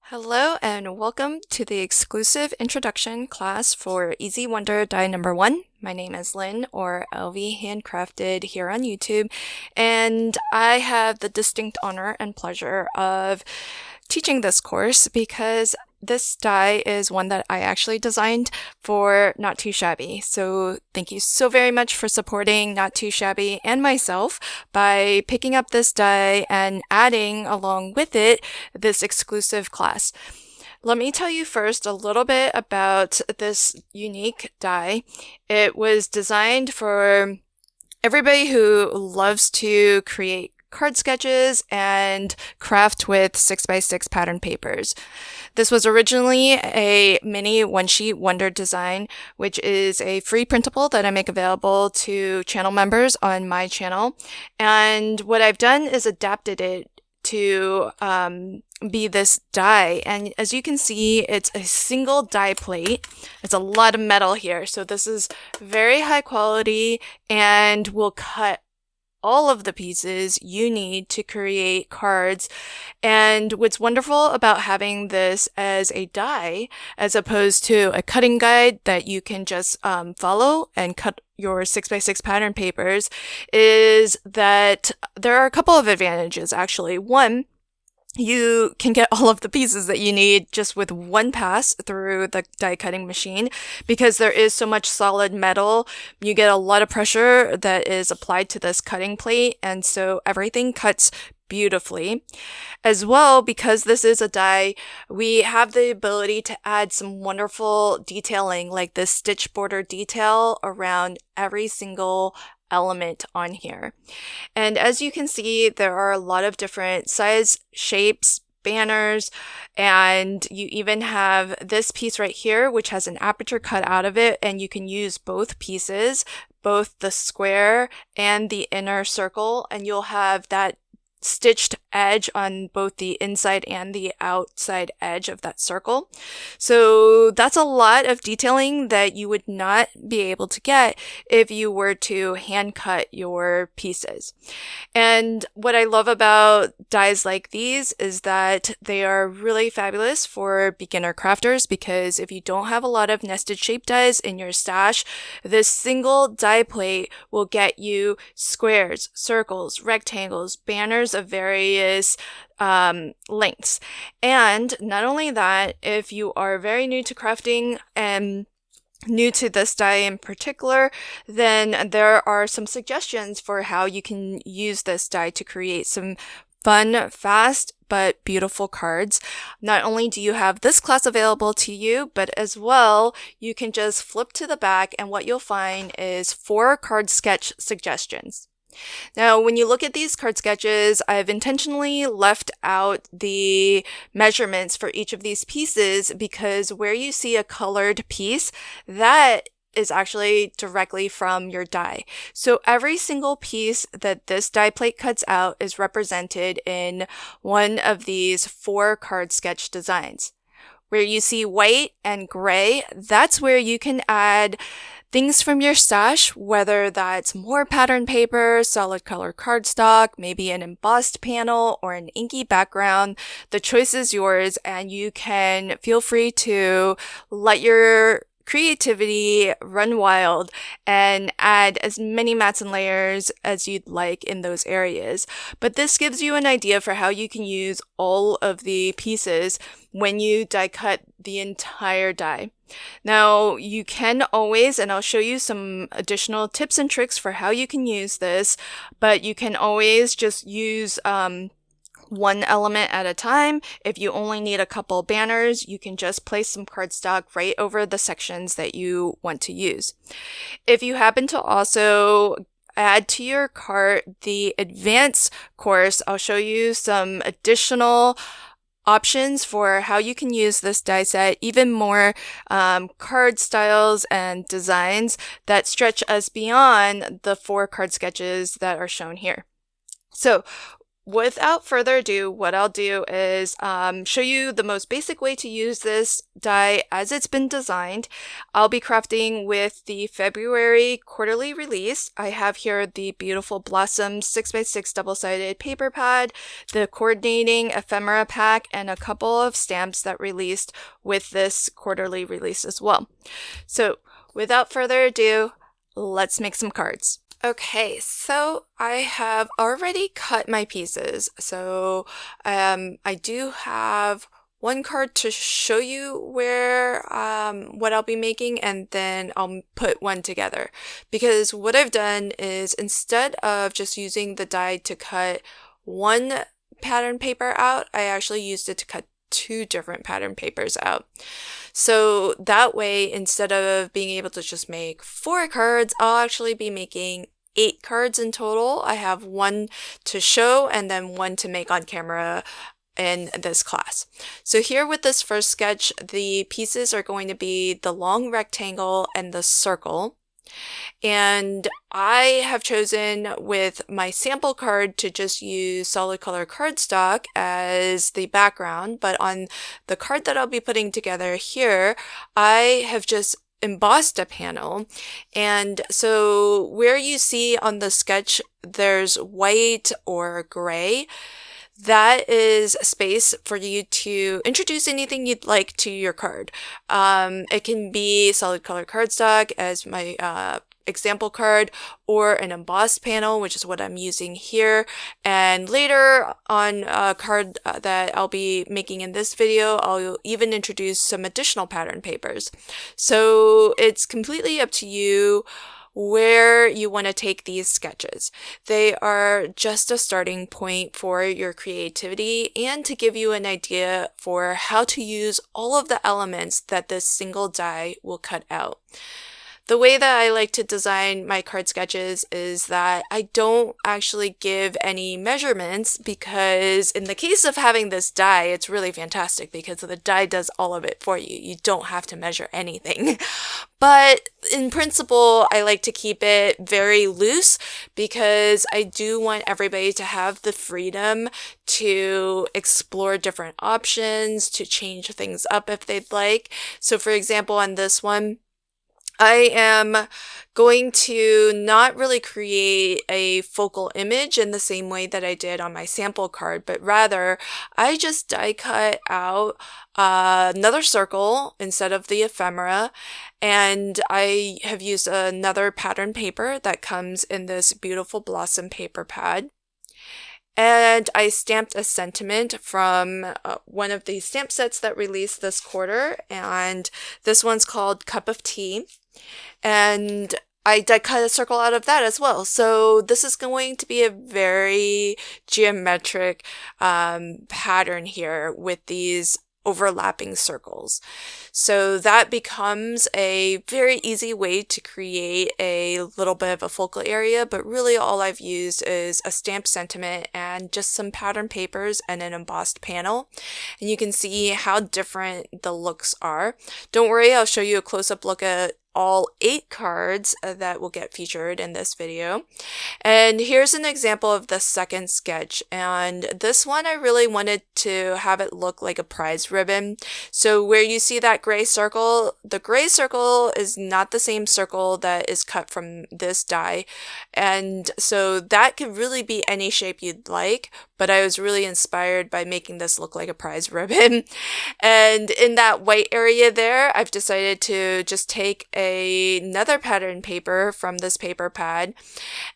Hello and welcome to the exclusive introduction class for Easy Wonder Die number 1. My name is Lynn, or LV Handcrafted here on YouTube, and I have the distinct honor and pleasure of teaching this course because this die is one that I actually designed for Not Too Shabby. So thank you so very much for supporting Not Too Shabby and myself by picking up this die and adding along with it this exclusive class. Let me tell you first a little bit about this unique die. It was designed for everybody who loves to create card sketches and craft with 6x6 pattern papers. This was originally a mini one-sheet wonder design, which is a free printable that I make available to channel members on my channel. And what I've done is adapted it to be this die. And as you can see, it's a single die plate. It's a lot of metal here. So this is very high quality and will cut all of the pieces you need to create cards. And what's wonderful about having this as a die, as opposed to a cutting guide that you can just follow and cut your 6x6 pattern papers, is that there are a couple of advantages actually. One, you can get all of the pieces that you need just with one pass through the die cutting machine. Because there is so much solid metal, you get a lot of pressure that is applied to this cutting plate, and so everything cuts beautifully. As well, because this is a die, we have the ability to add some wonderful detailing, like this stitch border detail around every single element on here. And as you can see, there are a lot of different size, shapes, banners, and you even have this piece right here, which has an aperture cut out of it, and you can use both pieces, both the square and the inner circle, and you'll have that stitched edge on both the inside and the outside edge of that circle. So that's a lot of detailing that you would not be able to get if you were to hand cut your pieces. And what I love about dies like these is that they are really fabulous for beginner crafters, because if you don't have a lot of nested shape dies in your stash, this single die plate will get you squares, circles, rectangles, banners of various lengths. And not only that, if you are very new to crafting and new to this die in particular, then there are some suggestions for how you can use this die to create some fun, fast, but beautiful cards. Not only do you have this class available to you, but as well, you can just flip to the back and what you'll find is 4 card sketch suggestions. Now, when you look at these card sketches, I've intentionally left out the measurements for each of these pieces because where you see a colored piece, that is actually directly from your die. So every single piece that this die plate cuts out is represented in one of these 4 card sketch designs. Where you see white and gray, that's where you can add things from your stash, whether that's more pattern paper, solid color cardstock, maybe an embossed panel, or an inky background. The choice is yours, and you can feel free to let your creativity run wild and add as many mats and layers as you'd like in those areas. But this gives you an idea for how you can use all of the pieces when you die cut the entire die. Now, you can always, and I'll show you some additional tips and tricks for how you can use this, but you can always just use one element at a time. If you only need a couple banners, you can just place some cardstock right over the sections that you want to use. If you happen to also add to your cart the advanced course, I'll show you some additional options for how you can use this die set, even more card styles and designs that stretch us beyond the 4 card sketches that are shown here. So without further ado, what I'll do is show you the most basic way to use this die as it's been designed. I'll be crafting with the February quarterly release. I have here the beautiful Blossom 6x6 double-sided paper pad, the coordinating ephemera pack, and a couple of stamps that released with this quarterly release as well. So without further ado, let's make some cards. Okay, so I have already cut my pieces. So I do have one card to show you where what I'll be making, and then I'll put one together. Because what I've done is, instead of just using the die to cut one pattern paper out, I actually used it to cut two different pattern papers out. So that way, instead of being able to just make 4 cards, I'll actually be making 8 cards in total. I have one to show and then one to make on camera in this class. So here with this first sketch, the pieces are going to be the long rectangle and the circle. And I have chosen with my sample card to just use solid color cardstock as the background, but on the card that I'll be putting together here, I have just embossed a panel. And so where you see on the sketch there's white or gray, that is space for you to introduce anything you'd like to your card. It can be solid color cardstock as my example card, or an embossed panel, which is what I'm using here. And later on a card that I'll be making in this video, I'll even introduce some additional pattern papers. So it's completely up to you where you want to take these sketches. They are just a starting point for your creativity and to give you an idea for how to use all of the elements that this single die will cut out. The way that I like to design my card sketches is that I don't actually give any measurements, because in the case of having this die, it's really fantastic because the die does all of it for you. You don't have to measure anything. But in principle, I like to keep it very loose because I do want everybody to have the freedom to explore different options, to change things up if they'd like. So for example, on this one, I am going to not really create a focal image in the same way that I did on my sample card, but rather I just die cut out another circle instead of the ephemera, and I have used another pattern paper that comes in this beautiful Blossom paper pad. And I stamped a sentiment from one of the stamp sets that released this quarter, and this one's called Cup of Tea. And I die cut a circle out of that as well. So this is going to be a very geometric pattern here with these overlapping circles. So that becomes a very easy way to create a little bit of a focal area, but really all I've used is a stamped sentiment and just some pattern papers and an embossed panel. And you can see how different the looks are. Don't worry, I'll show you a close-up look at all 8 cards that will get featured in this video. And here's an example of the second sketch, and this one I really wanted to have it look like a prize ribbon. So where you see that gray circle, the gray circle is not the same circle that is cut from this die, and so that could really be any shape you'd like, but I was really inspired by making this look like a prize ribbon. And in that white area there, I've decided to just take another pattern paper from this paper pad.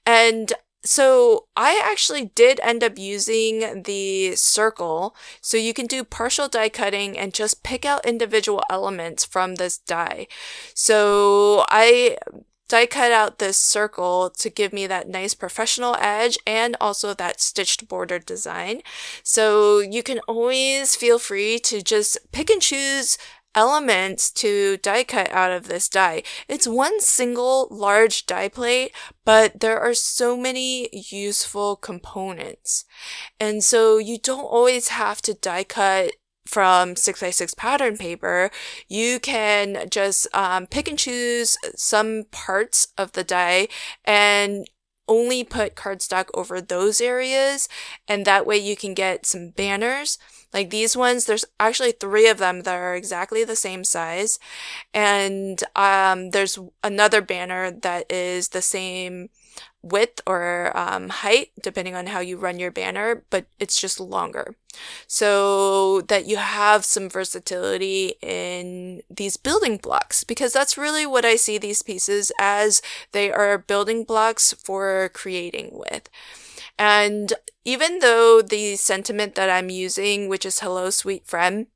And so I actually did end up using the circle, so you can do partial die cutting and just pick out individual elements from this die. So I die cut out this circle to give me that nice professional edge and also that stitched border design. So you can always feel free to just pick and choose elements to die cut out of this die. It's one single large die plate, but there are so many useful components. And so you don't always have to die cut from 6x6 pattern paper. You can just pick and choose some parts of the die and only put cardstock over those areas, and that way you can get some banners. Like these ones, there's actually 3 of them that are exactly the same size, and there's another banner that is the same width or height, depending on how you run your banner, but it's just longer. So that you have some versatility in these building blocks, because that's really what I see these pieces as. They are building blocks for creating with. And even though the sentiment that I'm using, which is hello, sweet friend,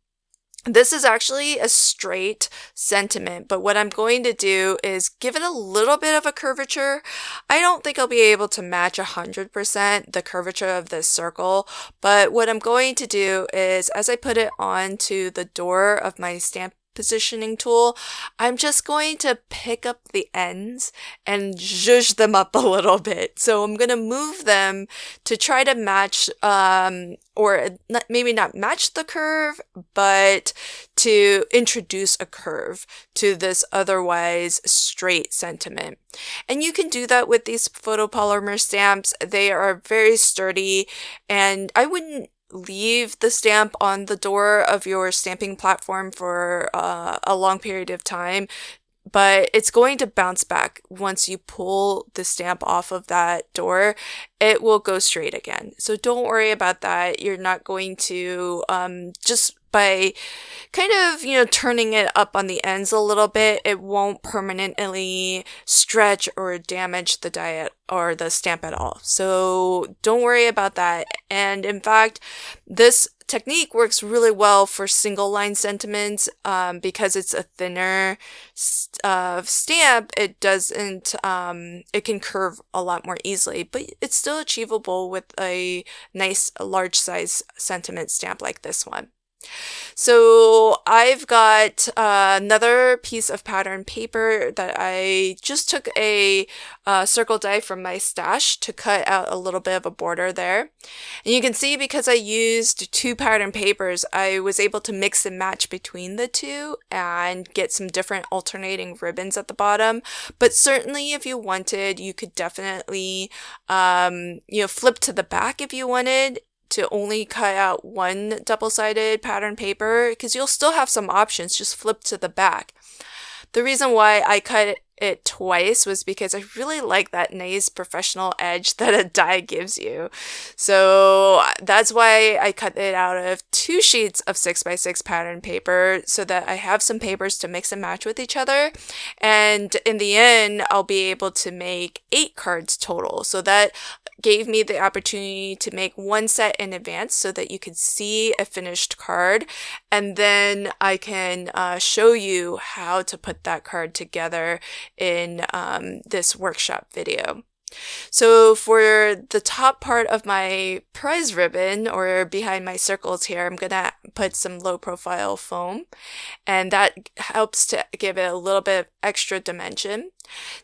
this is actually a straight sentiment, but what I'm going to do is give it a little bit of a curvature. I don't think I'll be able to match 100% the curvature of this circle, but what I'm going to do is, as I put it onto the door of my stamp positioning tool, I'm just going to pick up the ends and zhuzh them up a little bit. So I'm going to move them to try to match, or maybe not match the curve, but to introduce a curve to this otherwise straight sentiment. And you can do that with these photopolymer stamps. They are very sturdy, and I wouldn't leave the stamp on the door of your stamping platform for a long period of time, but it's going to bounce back once you pull the stamp off of that door. It will go straight again. So don't worry about that. You're not going to just by kind of, turning it up on the ends a little bit, it won't permanently stretch or damage the die or the stamp at all. So don't worry about that. And in fact, this technique works really well for single line sentiments because it's a thinner stamp. It doesn't, it can curve a lot more easily, but it's still achievable with a nice large size sentiment stamp like this one. So I've got another piece of pattern paper that I just took a circle die from my stash to cut out a little bit of a border there. And you can see, because I used 2 pattern papers, I was able to mix and match between the 2 and get some different alternating ribbons at the bottom. But certainly if you wanted, you could definitely flip to the back if you wanted to only cut out one double-sided pattern paper, because you'll still have some options. Just flip to the back. The reason why I cut it twice was because I really like that nice professional edge that a die gives you. So that's why I cut it out of 2 sheets of 6x6 pattern paper, so that I have some papers to mix and match with each other. And in the end, I'll be able to make 8 cards total. So that gave me the opportunity to make 1 set in advance so that you could see a finished card, and then I can show you how to put that card together in this workshop video. So for the top part of my prize ribbon, or behind my circles here, I'm gonna put some low profile foam, and that helps to give it a little bit of extra dimension.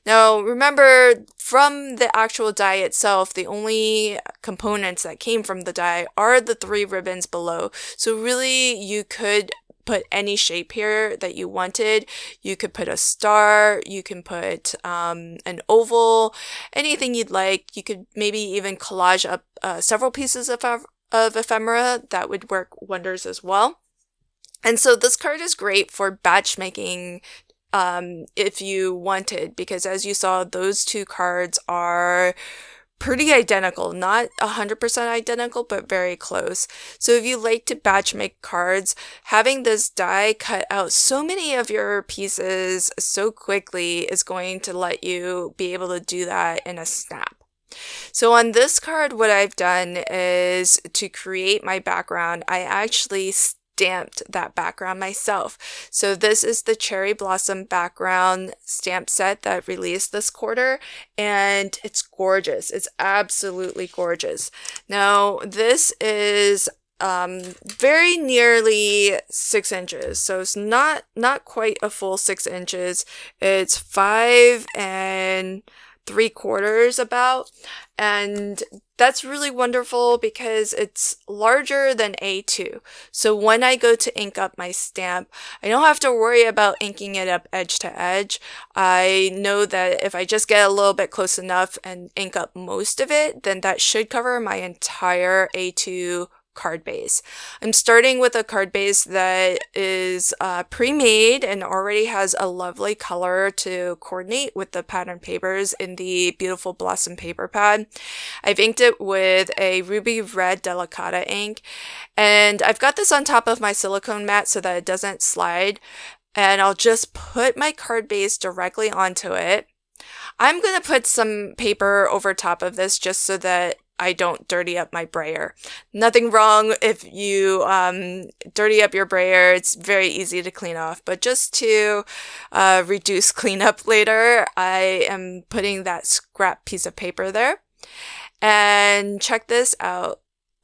Now remember, from the actual die itself, the only components that came from the die are the 3 ribbons below. So really you could put any shape here that you wanted. You could put a star, you can put an oval, anything you'd like. You could maybe even collage up several pieces of ephemera. That would work wonders as well. And so this card is great for batch making if you wanted, because as you saw, those 2 cards are pretty identical, not 100% identical, but very close. So if you like to batch make cards, having this die cut out so many of your pieces so quickly is going to let you be able to do that in a snap. So on this card, what I've done is, to create my background, I actually stamped that background myself. So this is the Cherry Blossom background stamp set that released this quarter, and it's gorgeous. It's absolutely gorgeous. Now this is very nearly 6 inches, so it's not quite a full 6 inches. It's 5 and 3/4 about, and that's really wonderful because it's larger than A2. So when I go to ink up my stamp, I don't have to worry about inking it up edge to edge. I know that if I just get a little bit close enough and ink up most of it, then that should cover my entire A2 card base. I'm starting with a card base that is pre-made and already has a lovely color to coordinate with the pattern papers in the beautiful Blossom paper pad. I've inked it with a ruby red Delicata ink, and I've got this on top of my silicone mat so that it doesn't slide, and I'll just put my card base directly onto it. I'm going to put some paper over top of this just so that I don't dirty up my brayer. Nothing wrong if you dirty up your brayer. It's very easy to clean off. But just to reduce cleanup later, I am putting that scrap piece of paper there. And check this out.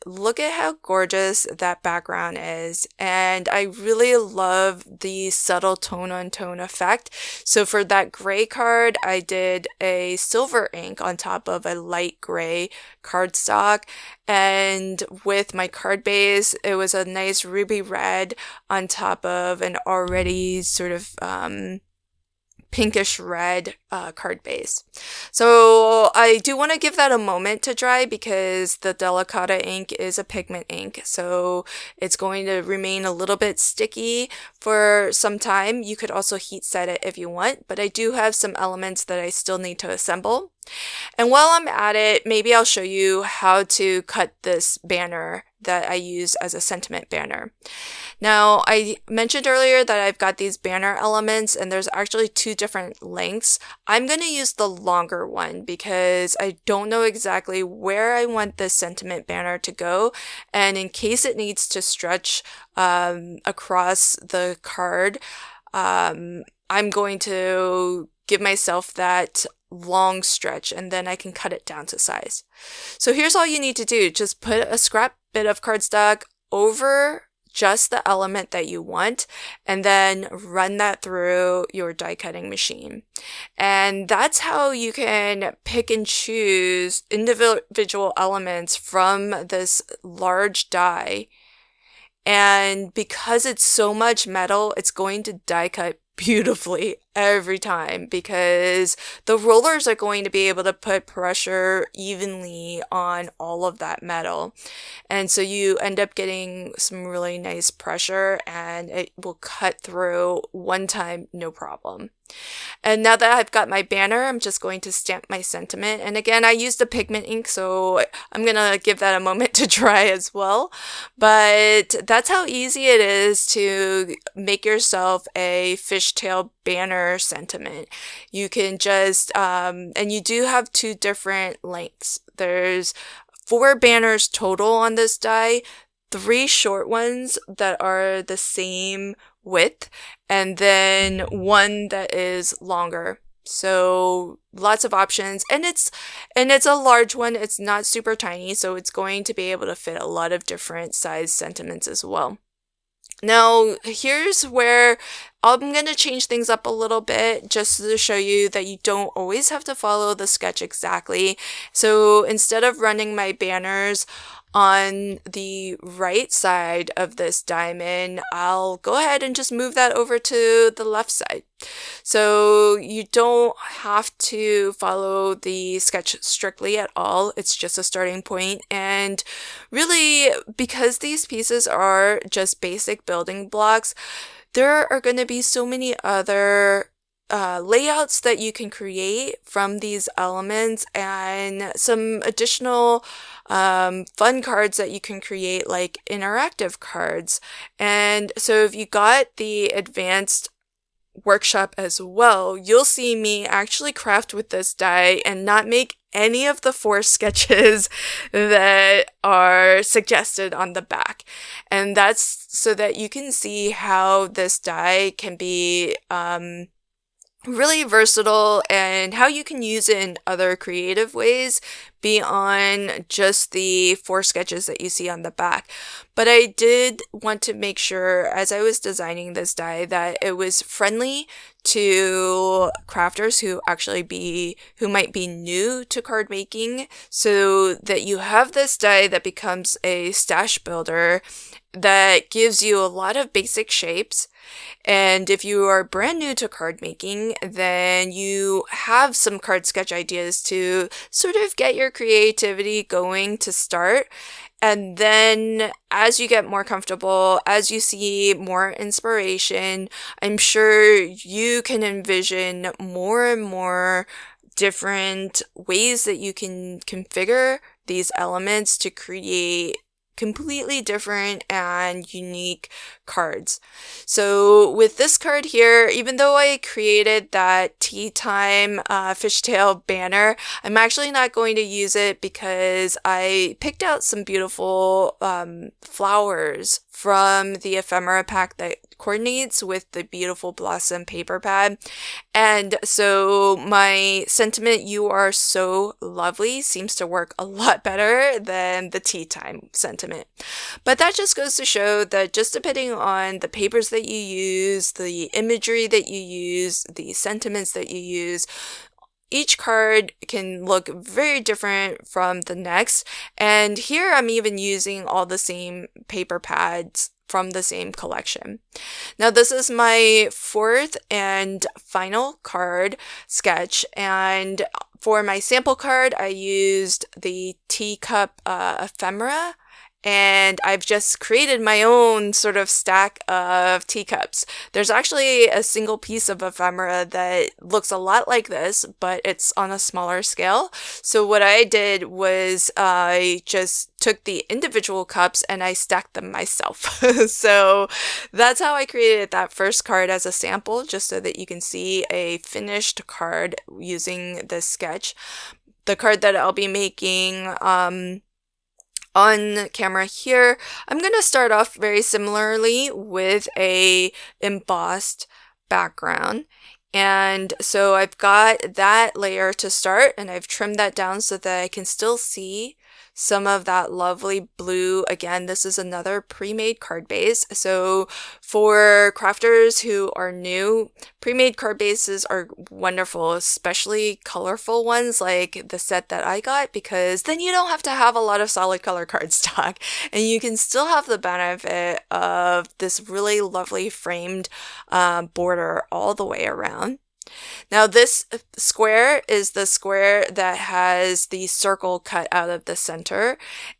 Look at how gorgeous that background is, and I really love the subtle tone-on-tone effect. So for that gray card, I did a silver ink on top of a light gray cardstock, and with my card base, it was a nice ruby red on top of an already sort of pinkish red card base. So I do want to give that a moment to dry because the Delicata ink is a pigment ink, so it's going to remain a little bit sticky for some time. You could also heat set it if you want, but I do have some elements that I still need to assemble. And while I'm at it, maybe I'll show you how to cut this banner that I use as a sentiment banner. Now, I mentioned earlier that I've got these banner elements and there's actually 2 different lengths. I'm going to use the longer one because I don't know exactly where I want this sentiment banner to go. And in case it needs to stretch across the card, I'm going to give myself that long stretch and then I can cut it down to size. So here's all you need to do. Just put a scrap bit of cardstock over just the element that you want and then run that through your die cutting machine. And that's how you can pick and choose individual elements from this large die. And because it's so much metal, it's going to die cut beautifully every time because the rollers are going to be able to put pressure evenly on all of that metal. And so you end up getting some really nice pressure and it will cut through one time, no problem. And now that I've got my banner, I'm just going to stamp my sentiment. And again, I used a pigment ink, so I'm going to give that a moment to dry as well. But that's how easy it is to make yourself a fishtail banner sentiment. You can just, and you do have 2 different lengths. There's 4 banners total on this die, 3 short ones that are the same width, and then 1 that is longer. So lots of options, and it's a large one. It's not super tiny, so it's going to be able to fit a lot of different size sentiments as well. Now, here's where I'm going to change things up a little bit just to show you that you don't always have to follow the sketch exactly. So instead of running my banners on the right side of this diamond, I'll go ahead and just move that over to the left side. So you don't have to follow the sketch strictly at all. It's just a starting point. And really, because these pieces are just basic building blocks, there are going to be so many other layouts that you can create from these elements and some additional fun cards that you can create, like interactive cards. And so if you got the advanced workshop as well, you'll see me actually craft with this die and not make any of the 4 sketches that are suggested on the back. And that's so that you can see how this die can be really versatile and how you can use it in other creative ways beyond just the 4 sketches that you see on the back. But I did want to make sure as I was designing this die that it was friendly to crafters who might be new to card making, so that you have this die that becomes a stash builder that gives you a lot of basic shapes. And if you are brand new to card making, then you have some card sketch ideas to sort of get your creativity going to start. And then as you get more comfortable, as you see more inspiration, I'm sure you can envision more and more different ways that you can configure these elements to create completely different and unique cards. So with this card here, even though I created that tea time fishtail banner, I'm actually not going to use it because I picked out some beautiful flowers from the ephemera pack that coordinates with the beautiful blossom paper pad. And so my sentiment, "You are so lovely," seems to work a lot better than the tea time sentiment. But that just goes to show that just depending on the papers that you use, the imagery that you use, the sentiments that you use, each card can look very different from the next. And here I'm even using all the same paper pads from the same collection. Now this is my fourth and final card sketch, and for my sample card I used the teacup ephemera, and I've just created my own sort of stack of teacups. There's actually a single piece of ephemera that looks a lot like this, but it's on a smaller scale. So what I did was I just took the individual cups and I stacked them myself. So that's how I created that first card as a sample, just so that you can see a finished card using this sketch. The card that I'll be making on camera here, I'm going to start off very similarly with a embossed background. And so I've got that layer to start, and I've trimmed that down so that I can still see some of that lovely blue. Again, this is another pre-made card base. So for crafters who are new, pre-made card bases are wonderful, especially colorful ones like the set that I got, because then you don't have to have a lot of solid color cardstock, and you can still have the benefit of this really lovely framed border all the way around. Now this square is the square that has the circle cut out of the center,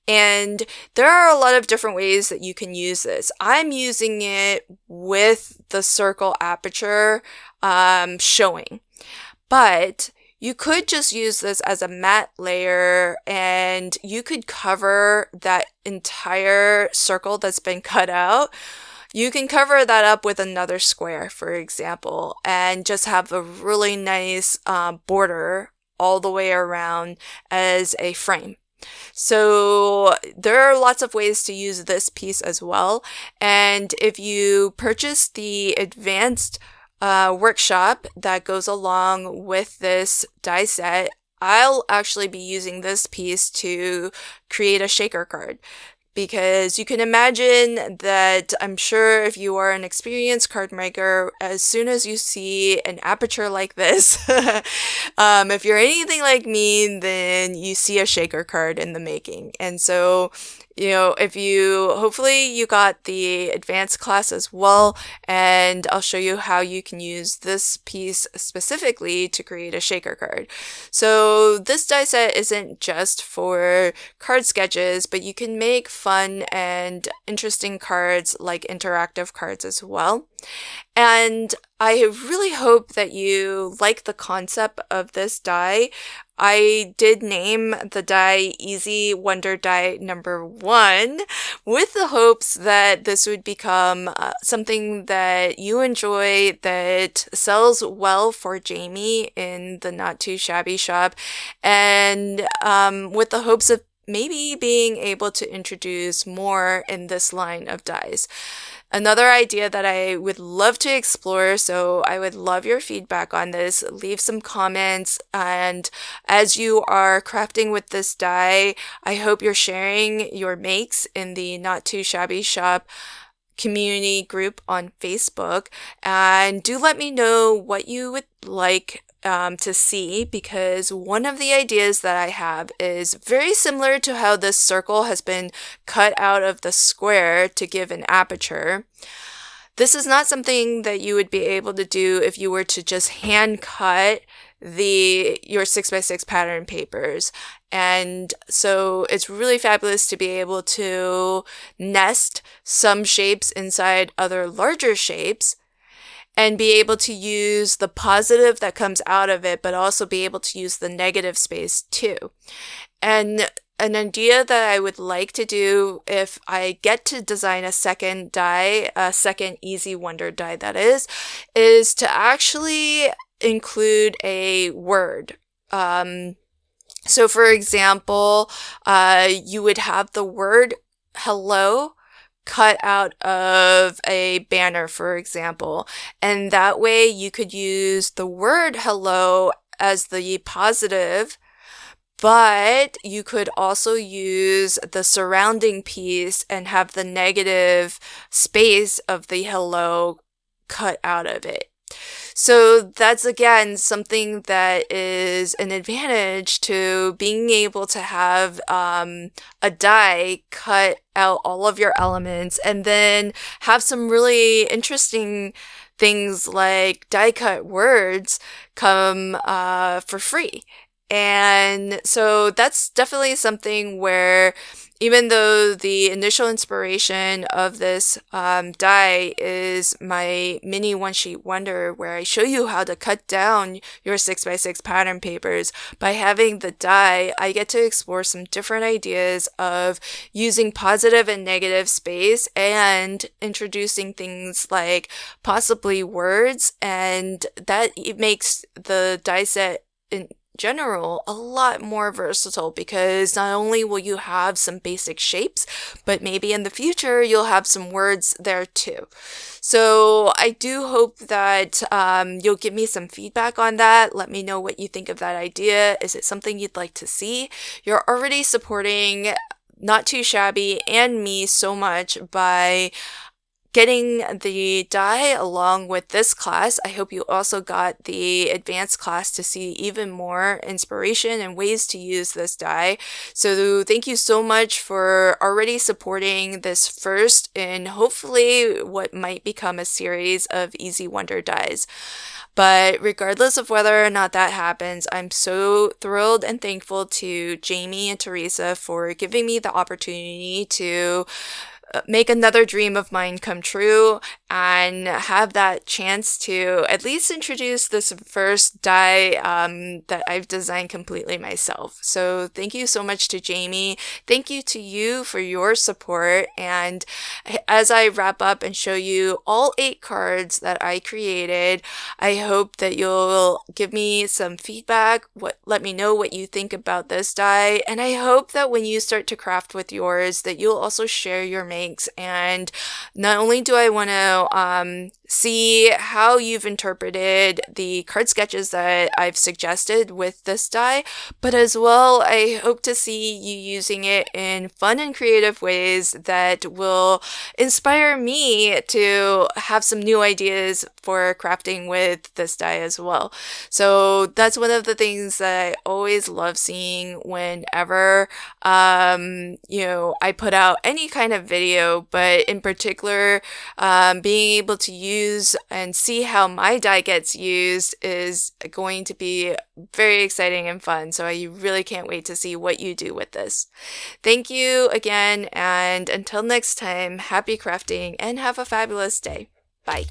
and there are a lot of different ways that you can use this. I'm using it with the circle aperture showing, but you could just use this as a matte layer, and you could cover that entire circle that's been cut out. You can cover that up with another square, for example, and just have a really nice border all the way around as a frame. So there are lots of ways to use this piece as well. And if you purchase the advanced workshop that goes along with this die set, I'll actually be using this piece to create a shaker card. Because you can imagine that, I'm sure if you are an experienced card maker, as soon as you see an aperture like this, if you're anything like me, then you see a shaker card in the making. And so, hopefully you got the advanced class as well, and I'll show you how you can use this piece specifically to create a shaker card. So this die set isn't just for card sketches, but you can make fun and interesting cards like interactive cards as well. And I really hope that you like the concept of this die. I did name the die Easy Wonder Die number 1 with the hopes that this would become something that you enjoy, that sells well for Jamie in the Not Too Shabby shop, and with the hopes of maybe being able to introduce more in this line of dies. Another idea that I would love to explore, so I would love your feedback on this. Leave some comments, and as you are crafting with this die, I hope you're sharing your makes in the Not Too Shabby Shop community group on Facebook, and do let me know what you would like to see, because one of the ideas that I have is very similar to how this circle has been cut out of the square to give an aperture. This is not something that you would be able to do if you were to just hand cut your 6x6 pattern papers. And so it's really fabulous to be able to nest some shapes inside other larger shapes and be able to use the positive that comes out of it, but also be able to use the negative space too. And an idea that I would like to do if I get to design a second die, a second Easy Wonder die that is to actually include a word. So for example, you would have the word hello cut out of a banner, for example, and that way you could use the word hello as the positive, but you could also use the surrounding piece and have the negative space of the hello cut out of it. So that's again something that is an advantage to being able to have a die cut out all of your elements and then have some really interesting things like die cut words come for free. And so that's definitely something where, even though the initial inspiration of this die is my mini one-sheet wonder, where I show you how to cut down your 6x6 pattern papers, by having the die, I get to explore some different ideas of using positive and negative space and introducing things like possibly words, and that it makes the die set in general a lot more versatile, because not only will you have some basic shapes, but maybe in the future you'll have some words there too. So I do hope that you'll give me some feedback on that. Let me know what you think of that idea. Is it something you'd like to see? You're already supporting Not Too Shabby and me so much by getting the die along with this class. I hope you also got the advanced class to see even more inspiration and ways to use this die. So thank you so much for already supporting this first in hopefully what might become a series of Easy Wonder dies. But regardless of whether or not that happens, I'm so thrilled and thankful to Jamie and Teresa for giving me the opportunity to make another dream of mine come true and have that chance to at least introduce this first die that I've designed completely myself. So thank you so much to Jamie. Thank you to you for your support. And as I wrap up and show you all 8 cards that I created, I hope that you'll give me some feedback, let me know what you think about this die, and I hope that when you start to craft with yours that you'll also share your makes. And not only do I want to see how you've interpreted the card sketches that I've suggested with this die, but as well, I hope to see you using it in fun and creative ways that will inspire me to have some new ideas for crafting with this die as well. So that's one of the things that I always love seeing whenever, I put out any kind of video, but in particular, being able to use and see how my die gets used is going to be very exciting and fun. So I really can't wait to see what you do with this. Thank you again, and until next time, happy crafting and have a fabulous day. Bye.